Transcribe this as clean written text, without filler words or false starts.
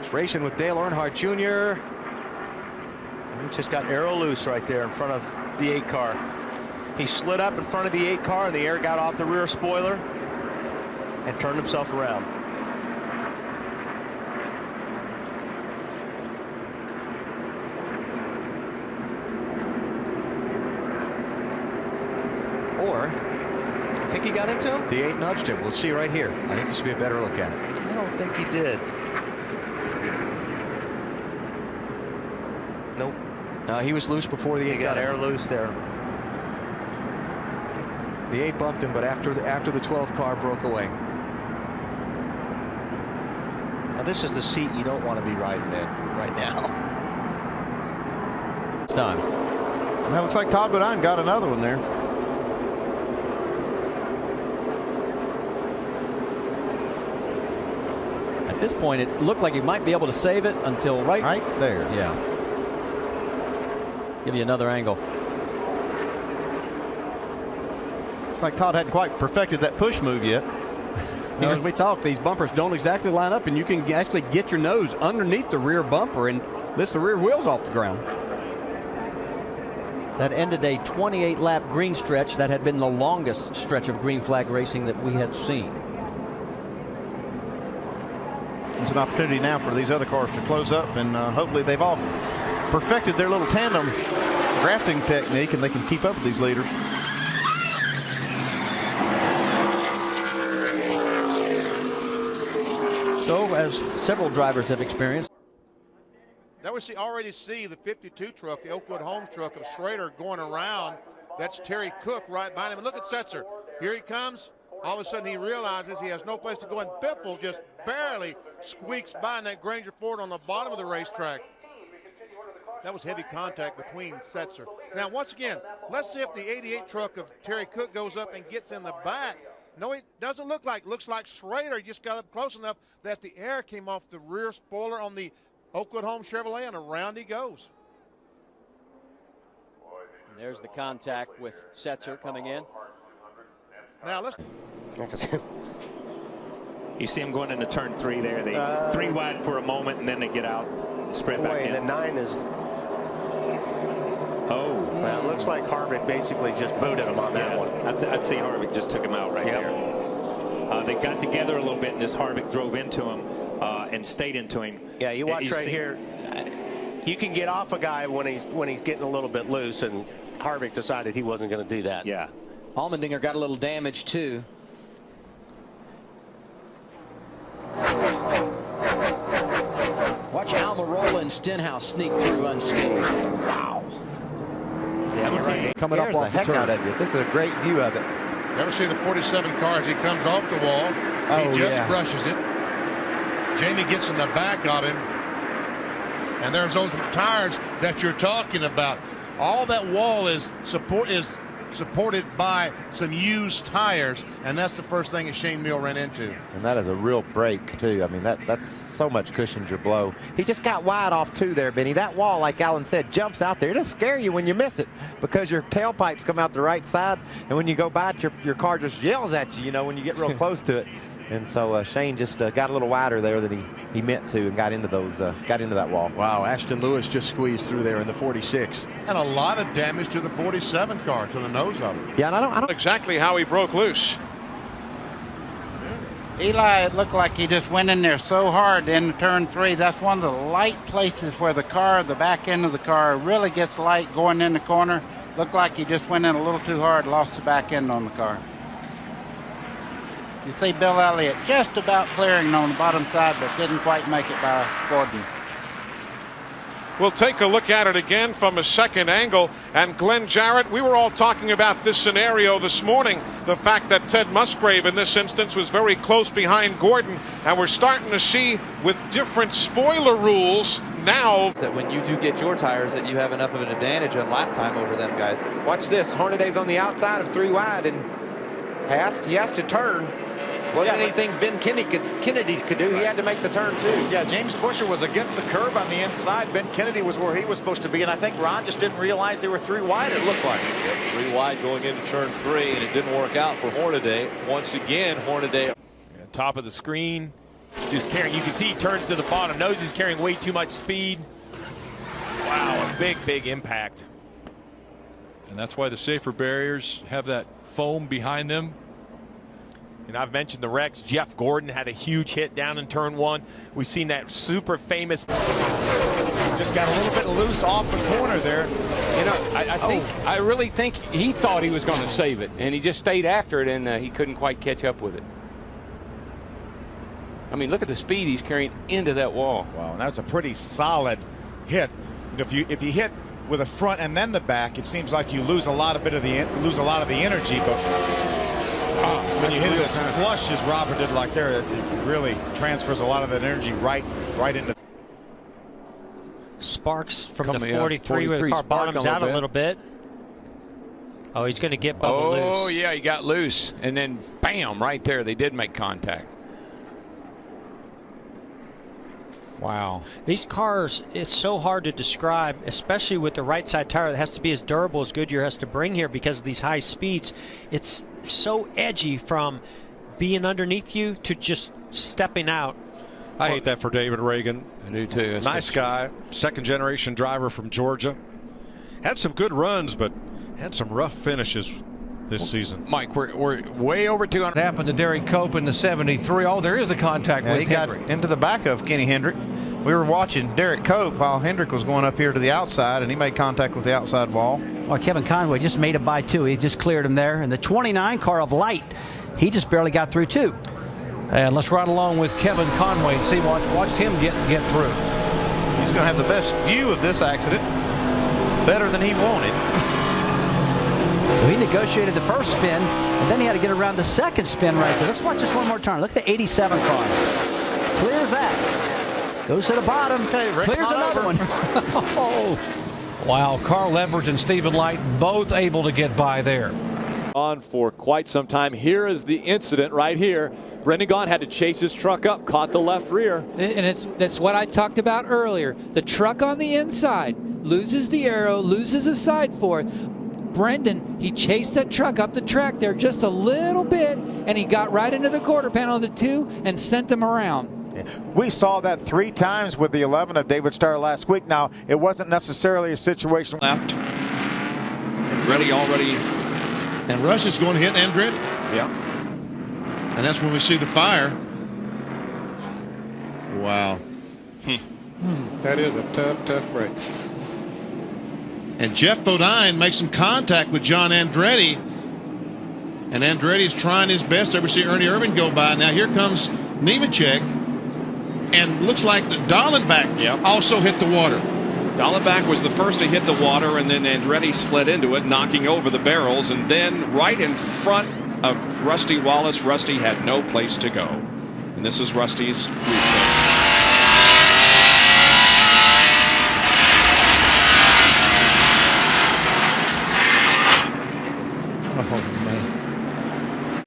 He's racing with Dale Earnhardt Jr. He just got aero loose right there in front of the 8 car. He slid up in front of the 8 car, and the air got off the rear spoiler and turned himself around. Or I think he got into him. the 8 nudged him. We'll see right here. I think this will be a better look at it. I don't think he did. Nope. He was loose before the 8 He got air loose there. The 8 bumped him, but after the 12 car broke away. Now this is the seat you don't want to be riding in right now. It's time. That looks like Todd Bodine got another one there. At this point, it looked like he might be able to save it until right there. Yeah. Give you another angle. It's like Todd hadn't quite perfected that push move yet. You know, as we talk, these bumpers don't exactly line up, and you can actually get your nose underneath the rear bumper and lift the rear wheels off the ground. That ended a 28-lap green stretch that had been the longest stretch of green flag racing that we had seen. It's an opportunity now for these other cars to close up, and hopefully they've all perfected their little tandem drafting technique, and they can keep up with these leaders. So, as several drivers have experienced. Now we already see the 52 truck, the Oakwood Homes truck of Schrader going around. That's Terry Cook right behind him. And look at Setzer. Here he comes. All of a sudden he realizes he has no place to go, and Biffle just barely squeaks by in that Granger Ford on the bottom of the racetrack. That was heavy contact between Setzer. Now once again, let's see if the 88 truck of Terry Cook goes up and gets in the back. No, it doesn't look like. Looks like Schrader just got up close enough that the air came off the rear spoiler on the Oakwood Home Chevrolet, and around he goes. And there's the contact with Setzer coming in. Now let's. You see him going into turn 3 there. They 3 wide for a moment, and then they get out, spread back in. The 9 is. Oh. Well, it looks like Harvick basically just booted him on that one. I'd say Harvick just took him out right there. They got together a little bit, and as Harvick drove into him and stayed into him. Yeah, you watch right here. You can get off a guy when he's getting a little bit loose, and Harvick decided he wasn't going to do that. Yeah. Allmendinger got a little damage too. Watch Almirola and Stenhouse sneak through unscathed. Wow. Yeah, Coming up off the heck out of you. This is a great view of it. Never see the 47 car as he comes off the wall. He just brushes it. Jamie gets in the back of him. And there's those tires that you're talking about. All that wall is supported by some used tires, and that's the first thing that Shane Mill ran into. And that is a real break, too. I mean, that's so much cushions your blow. He just got wide off, too, there, Benny. That wall, like Alan said, jumps out there. It'll scare you when you miss it because your tailpipes come out the right side, and when you go by it, your car just yells at you, you know, when you get real close to it. And so Shane just got a little wider there than he meant to, and got into that wall. Wow, Ashton Lewis just squeezed through there in the 46. And a lot of damage to the 47 car, to the nose of it. Yeah, and I don't exactly how he broke loose. Eli, it looked like he just went in there so hard in turn 3. That's one of the light places where the back end of the car really gets light going in the corner. Looked like he just went in a little too hard, lost the back end on the car. You see Bill Elliott just about clearing on the bottom side, but didn't quite make it by Gordon. We'll take a look at it again from a second angle. And Glenn Jarrett, we were all talking about this scenario this morning. The fact that Ted Musgrave in this instance was very close behind Gordon. And we're starting to see with different spoiler rules now. That when you do get your tires that you have enough of an advantage on lap time over them guys. Watch this. Hornaday's on the outside of 3 wide, and he has to turn. Wasn't anything Ben Kennedy could do. He had to make the turn, too. Yeah, James Busher was against the curb on the inside. Ben Kennedy was where he was supposed to be, and I think Ron just didn't realize they were 3 wide, it looked like. Yep, 3 wide going into turn 3, and it didn't work out for Hornaday. Once again, Hornaday. Top of the screen. just carrying. You can see he turns to the bottom, knows he's carrying way too much speed. Wow, a big impact. And that's why the safer barriers have that foam behind them. And I've mentioned the wrecks. Jeff Gordon had a huge hit down in turn 1. We've seen that super famous. Just got a little bit loose off the corner there. You know, I really think he thought he was going to save it, and he just stayed after it, and he couldn't quite catch up with it. I mean, look at the speed he's carrying into that wall. Wow, and that's a pretty solid hit. If you hit with the front and then the back, it seems like you lose a lot of the energy, but when you hit it as flush as Robert did like there, it really transfers a lot of that energy right into. Sparks from the 43 where the car bottoms out a little bit. Oh, he's going to get Bubba loose. Oh, yeah, he got loose. And then, bam, right there, they did make contact. Wow. These cars, it's so hard to describe, especially with the right side tire that has to be as durable as Goodyear has to bring here because of these high speeds. It's so edgy from being underneath you to just stepping out. I hate that for David Reagan. I do too. Nice guy, second-generation driver from Georgia. Had some good runs, but had some rough finishes this season. Mike, we're way over 200. Happened to Derek Cope in the 73. Oh, there is a contact with Hendrick. He got into the back of Kenny Hendrick. We were watching Derek Cope while Hendrick was going up here to the outside, and he made contact with the outside wall. Well, Kevin Conway just made it by 2. He just cleared him there. And the 29 car of Light, he just barely got through 2. And let's ride along with Kevin Conway and see watch him get through. He's going to have the best view of this accident. Better than he wanted. So he negotiated the first spin, and then he had to get around the second spin right there. Let's watch this one more time. Look at the 87 car. Clears that. Goes to the bottom. Clears another one. Oh. Wow, Carl Edwards and Stephen Light both able to get by there. On for quite some time. Here is the incident right here. Brendan Gaughan had to chase his truck up, caught the left rear. And that's what I talked about earlier. The truck on the inside loses the aero, loses the side fork. Brendan, he chased that truck up the track there just a little bit, and he got right into the quarter panel of the 2 and sent them around. We saw that 3 times with the 11 of David Starr last week. Now, it wasn't necessarily a situation. Left. Ready already. And Rush is going to hit Andretti. Yeah. And that's when we see the fire. Wow. That is a tough break. And Jeff Bodine makes some contact with John Andretti. And Andretti's trying his best. Ever see Ernie Irvin go by. Now here comes Nemechek. And looks like the Dallenbach also hit the water. Dallenbach was the first to hit the water, and then Andretti slid into it, knocking over the barrels. And then right in front of Rusty Wallace, Rusty had no place to go. And this is Rusty's roof.